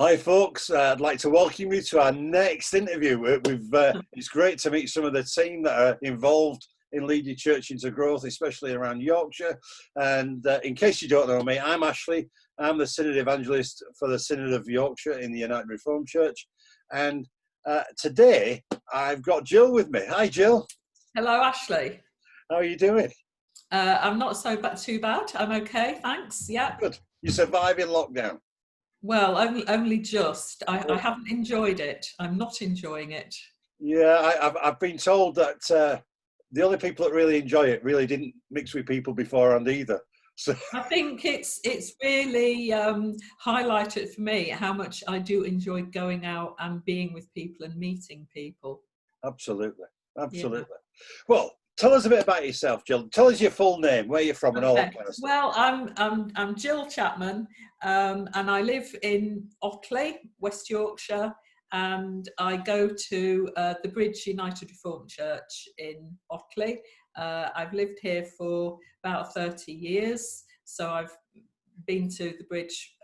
Hi folks, I'd like to welcome you to our next interview. It's great to meet some of the team that are involved in leading church into growth, especially around Yorkshire. And in case you don't know me, I'm Ashley. I'm the Synod Evangelist for the Synod of Yorkshire in the United Reformed Church. And today I've got Gill with me. Hi Gill. Hello Ashley. How are you doing? I'm not too bad. I'm okay, thanks. Yeah. Good. You surviving lockdown? Well, only just. I haven't enjoyed it. I'm not enjoying it. Yeah, I've been told that the only people that really enjoy it really didn't mix with people beforehand either. So I think it's really highlighted for me how much I do enjoy going out and being with people and meeting people. Absolutely. Yeah. Well, tell us a bit about yourself, Gill. Tell us your full name, where you're from, and all that kind of stuff. Well, I'm Gill Chapman, and I live in Otley, West Yorkshire, and I go to the Bridge United Reformed Church in Otley. I've lived here for about 30 years, so I've been to the Bridge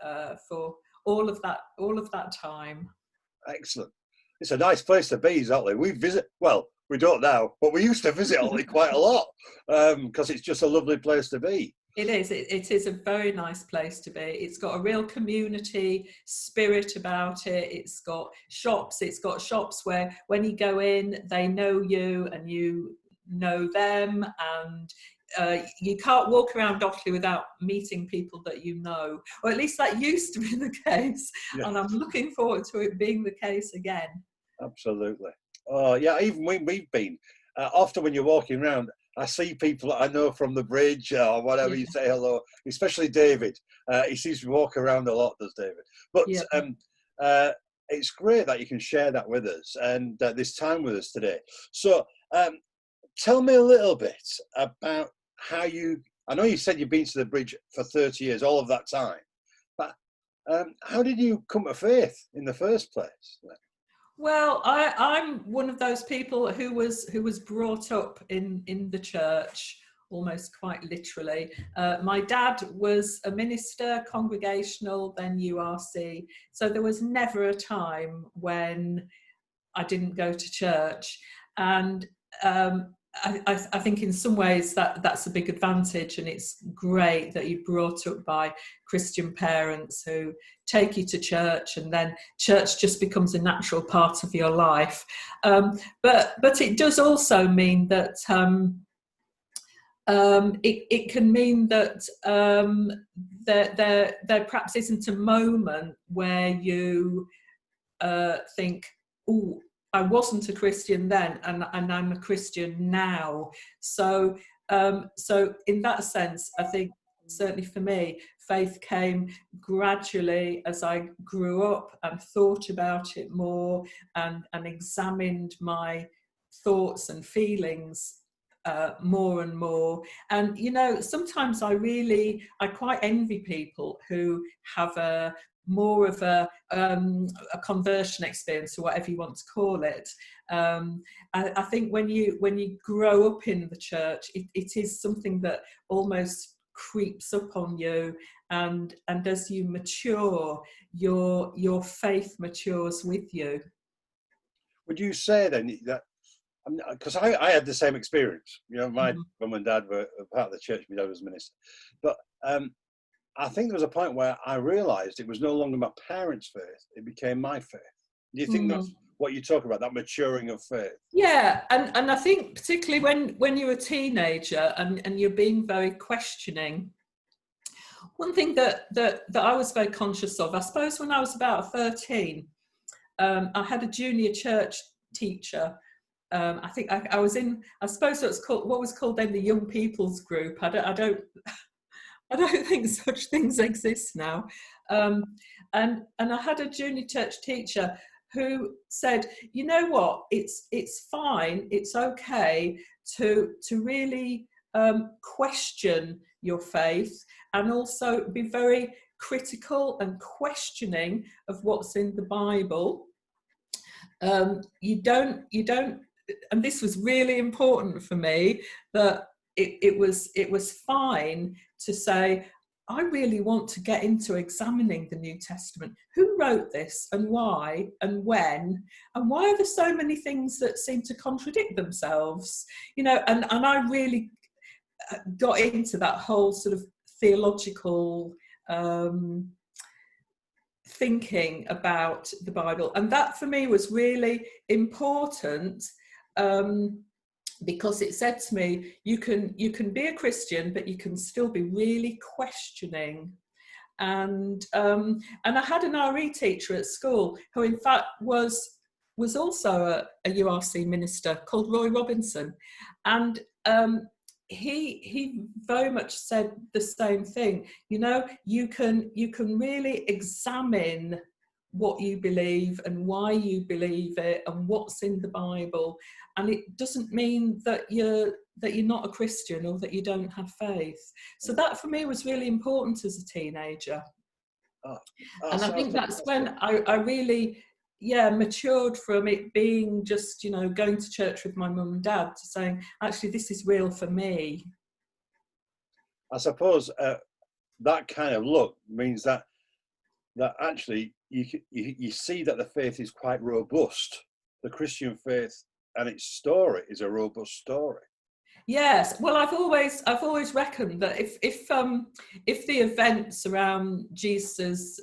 for all of that time. Excellent. It's a nice place to be, is Otley. We don't now, but we used to visit Otley quite a lot because it's just a lovely place to be. It is. It is a very nice place to be. It's got a real community spirit about it. It's got shops. It's got shops where when you go in, they know you and you know them, and you can't walk around Otley without meeting people that you know, or at least that used to be the case. Yeah. And I'm looking forward to it being the case again. Absolutely. Oh yeah, even when we've been, often when you're walking around, I see people that I know from the Bridge or whatever. You say hello, especially David. He seems to walk around a lot, does David? But it's great that you can share that with us and this time with us today. So tell me a little bit about how I know you said you've been to the Bridge for 30 years, all of that time, but how did you come to faith in the first place? Well, I'm one of those people who was brought up in the church, almost quite literally. My dad was a minister, congregational, then URC. So there was never a time when I didn't go to church. And I think in some ways that's a big advantage, and it's great that you're brought up by Christian parents who take you to church, and then church just becomes a natural part of your life. But it does also mean that it can mean that there perhaps isn't a moment where you think, oh, I wasn't a Christian then, and I'm a Christian now. So in that sense, I think certainly for me, faith came gradually as I grew up and thought about it more and examined my thoughts and feelings more and more. And sometimes I quite envy people who have more of a conversion experience, or whatever you want to call it. I think when you grow up in the church, it is something that almost creeps up on you, and as you mature, your faith matures with you. Would you say then that, because I had the same experience, my mum and dad were part of the church, my dad was a minister, but I think there was a point where I realised it was no longer my parents' faith, it became my faith. Do you think that's what you talk about, that maturing of faith? Yeah, and I think particularly when you're a teenager and you're being very questioning, one thing that I was very conscious of, I suppose when I was about 13, I had a junior church teacher. I think I was in, I suppose what was called then the young people's group. I don't think such things exist now. And I had a junior church teacher who said, you know what, it's fine, it's okay to really question your faith, and also be very critical and questioning of what's in the Bible. You don't, and this was really important for me, that it was fine to say, I really want to get into examining the New Testament. Who wrote this and why and when? And why are there so many things that seem to contradict themselves? You know, and I really got into that whole sort of theological thinking about the Bible. And that for me was really important, because it said to me, you can be a Christian, but you can still be really questioning. And I had an RE teacher at school who in fact was also a URC minister, called Roy Robinson, and he very much said the same thing. You know, you can really examine what you believe and why you believe it and what's in the Bible, and it doesn't mean that you're not a Christian or that you don't have faith. So that for me was really important as a teenager. And I think that's when I really matured from it being just, you know, going to church with my mum and dad to saying, actually, this is real for me. I suppose that kind of look means that actually you see that the faith is quite robust. The Christian faith and its story is a robust story. Yes, well, I've always reckoned that if the events around Jesus'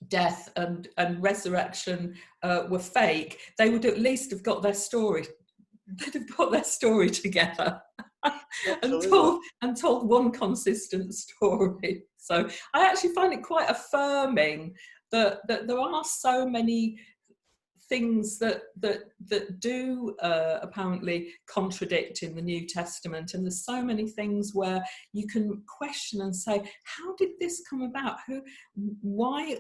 death and resurrection were fake, they would at least have got their story. They'd have got their story together and told one consistent story. So I actually find it quite affirming that there are so many things that do apparently contradict in the New Testament, and there's so many things where you can question and say, how did this come about? Why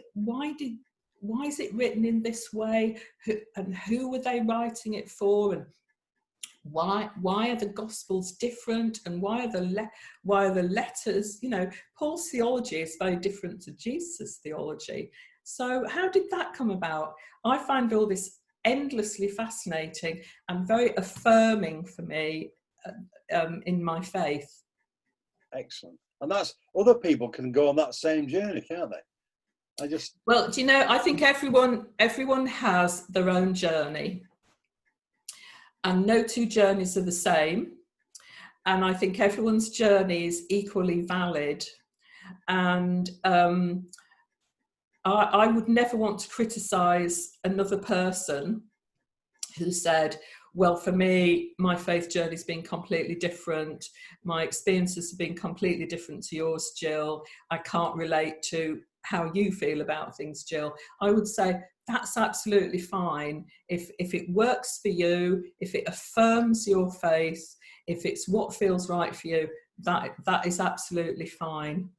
is it written in this way? Who were they writing it for? And why are the Gospels different? And why are the letters? You know, Paul's theology is very different to Jesus' theology. So how did that come about? I find all this endlessly fascinating and very affirming for me in my faith. Excellent. And that's, other people can go on that same journey, can't they? Well, do you know, I think everyone has their own journey, and no two journeys are the same. And I think everyone's journey is equally valid. And I would never want to criticise another person who said, well, for me, my faith journey's been completely different. My experiences have been completely different to yours, Gill. I can't relate to how you feel about things, Gill. I would say that's absolutely fine. If it works for you, if it affirms your faith, if it's what feels right for you, that is absolutely fine.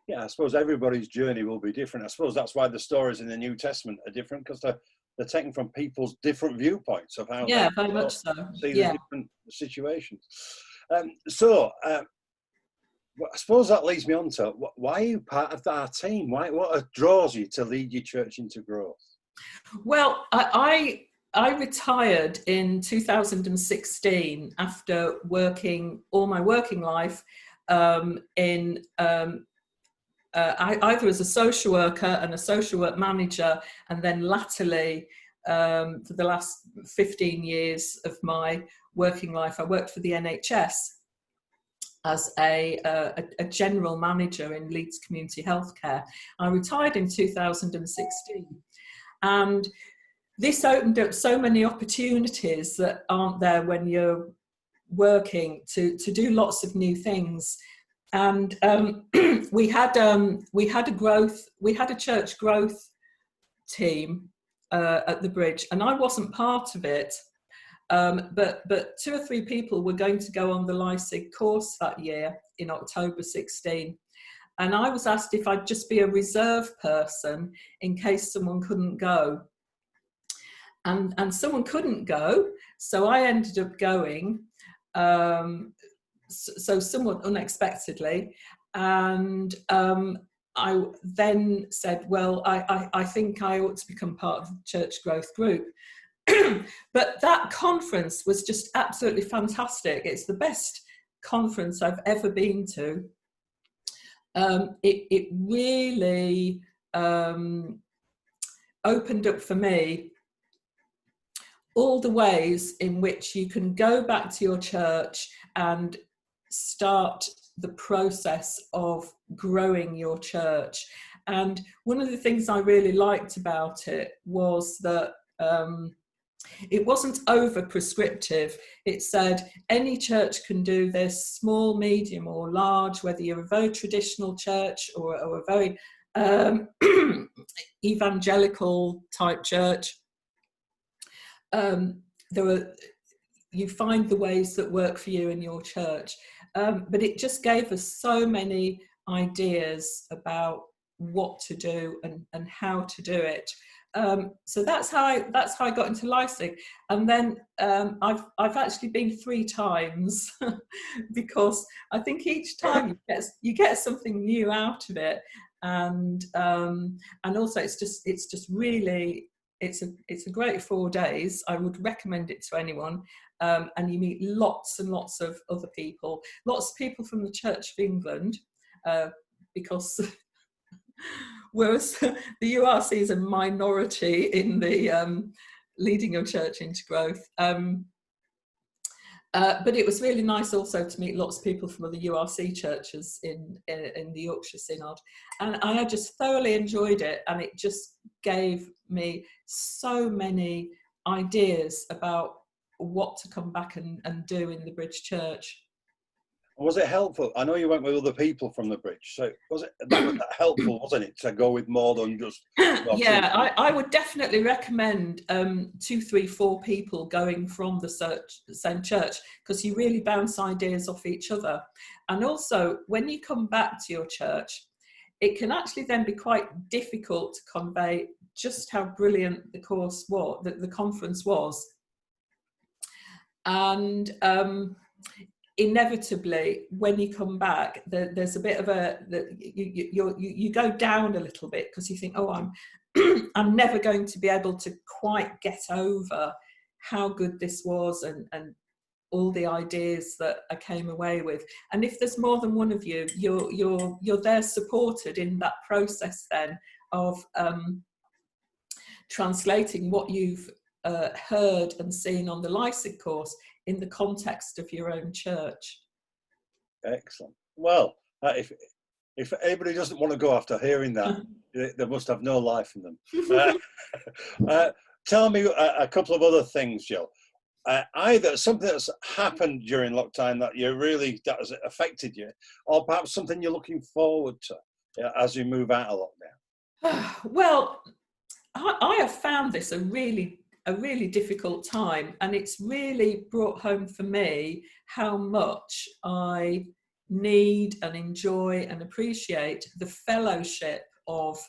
Yeah, I suppose everybody's journey will be different. I suppose that's why the stories in the New Testament are different, because they're taken from people's different viewpoints of how they very much so. See the different situations. So I suppose that leads me on to, why are you part of our team? What draws you to lead your church into growth? Well, I retired in 2016 after working all my working life in either as a social worker and a social work manager, and then latterly for the last 15 years of my working life, I worked for the NHS as a general manager in Leeds Community Healthcare. I retired in 2016, and this opened up so many opportunities that aren't there when you're working to do lots of new things. And we had a church growth team at the Bridge, and I wasn't part of it, but 2 or 3 people were going to go on the LYCIG course that year in October 16, and I was asked if I'd just be a reserve person in case someone couldn't go, and someone couldn't go, so I ended up going. So somewhat unexpectedly, and I then said, well, I think I ought to become part of the church growth group. But that conference was just absolutely fantastic. It's the best conference I've ever been to. it really opened up for me all the ways in which you can go back to your church and start the process of growing your church. And one of the things I really liked about it was that it wasn't over prescriptive. It said any church can do this, small, medium or large, whether you're a very traditional church or a very evangelical type church. You find the ways that work for you in your church. But it just gave us so many ideas about what to do and how to do it. So that's how I got into LYCIG. And then I've actually been 3 times because I think each time you get something new out of it, and also it's just really, it's a great 4 days. I would recommend it to anyone. And you meet lots and lots of other people, lots of people from the Church of England, because whereas the URC is a minority in the leading your church into growth. But it was really nice also to meet lots of people from other URC churches in the Yorkshire Synod. And I just thoroughly enjoyed it, and it just gave me so many ideas about what to come back and do in the Bridge Church. Was it helpful? I know you went with other people from the Bridge, so was that helpful, wasn't it, to go with more than just... Yeah, I would definitely recommend 2, 3, 4 people going from the same church, because you really bounce ideas off each other. And also, when you come back to your church, it can actually then be quite difficult to convey just how brilliant the course was, the conference was. And inevitably, when you come back, there's a bit of you go down a little bit, because you think, oh, I'm never going to be able to quite get over how good this was and all the ideas that I came away with. And if there's more than one of you, you're there supported in that process then of translating what you've heard and seen on the LYCIG course in the context of your own church. Excellent. Well, if anybody doesn't want to go after hearing that, they must have no life in them. Tell me a couple of other things, Jill. Either something that's happened during lockdown that has affected you, or perhaps something you're looking forward to as you move out of lockdown. Well, I have found this a really difficult time, and it's really brought home for me how much I need and enjoy and appreciate the fellowship of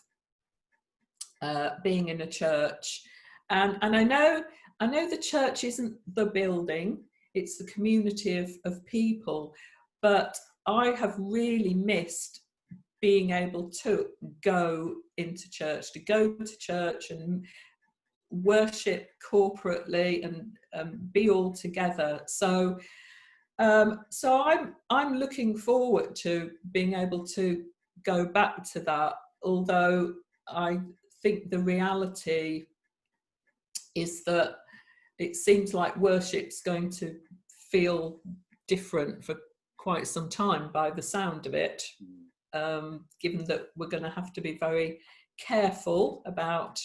being in a church. And I know the church isn't the building, it's the community of people, but I have really missed being able to go into church, and worship corporately and be all together. So I'm looking forward to being able to go back to that, although I think the reality is that it seems like worship's going to feel different for quite some time by the sound of it, given that we're going to have to be very careful about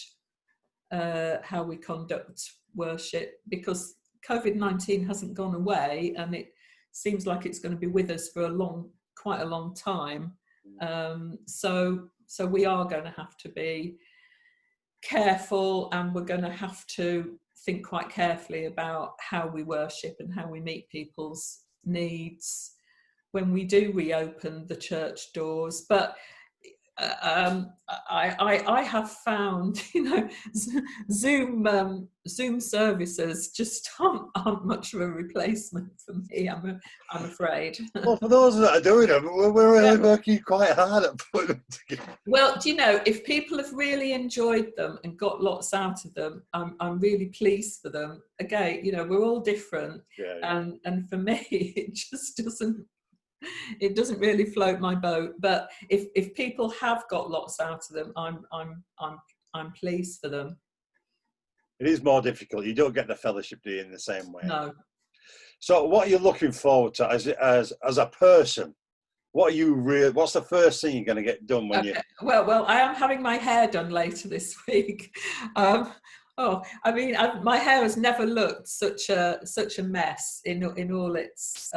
how we conduct worship, because COVID-19 hasn't gone away, and it seems like it's going to be with us for quite a long time. So we are going to have to be careful, and we're going to have to think quite carefully about how we worship and how we meet people's needs when we do reopen the church doors. But I have found, Zoom services just aren't much of a replacement for me, I'm afraid. Well, for those that are doing them, we're really working quite hard at putting them together. Well, if people have really enjoyed them and got lots out of them, I'm really pleased for them. Again, we're all different, and for me, it just doesn't It doesn't really float my boat. But if people have got lots out of them, I'm pleased for them. It is more difficult. You don't get the fellowship, do you, in the same way? No. So what are you looking forward to as a person? What's the first thing you're going to get done when you... Well, I am having my hair done later this week. I mean, my hair has never looked such a mess in all its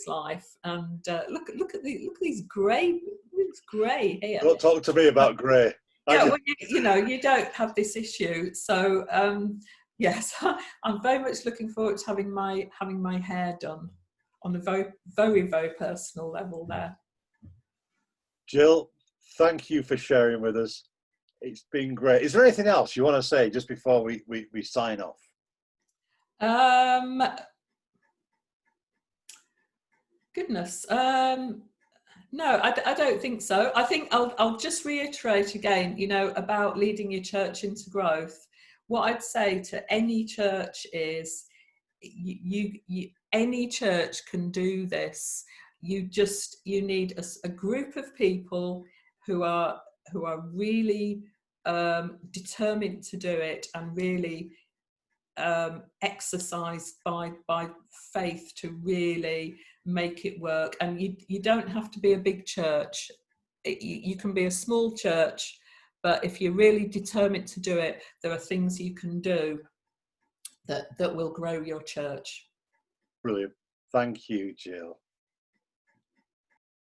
life. And look at these grey hair. Don't talk to me about grey. Yeah, well, you don't have this issue. So yes, I'm very much looking forward to having my hair done on a very, very, very personal level there. Gill, thank you for sharing with us. It's been great. Is there anything else you want to say just before we sign off? Goodness. No, I don't think so. I think I'll just reiterate again, about leading your church into growth. What I'd say to any church is, any church can do this. You need a group of people who are really determined to do it, and really exercised by faith to really make it work. And you don't have to be a big church. You can be a small church, but if you're really determined to do it, there are things you can do that will grow your church. Brilliant. Thank you, Gill.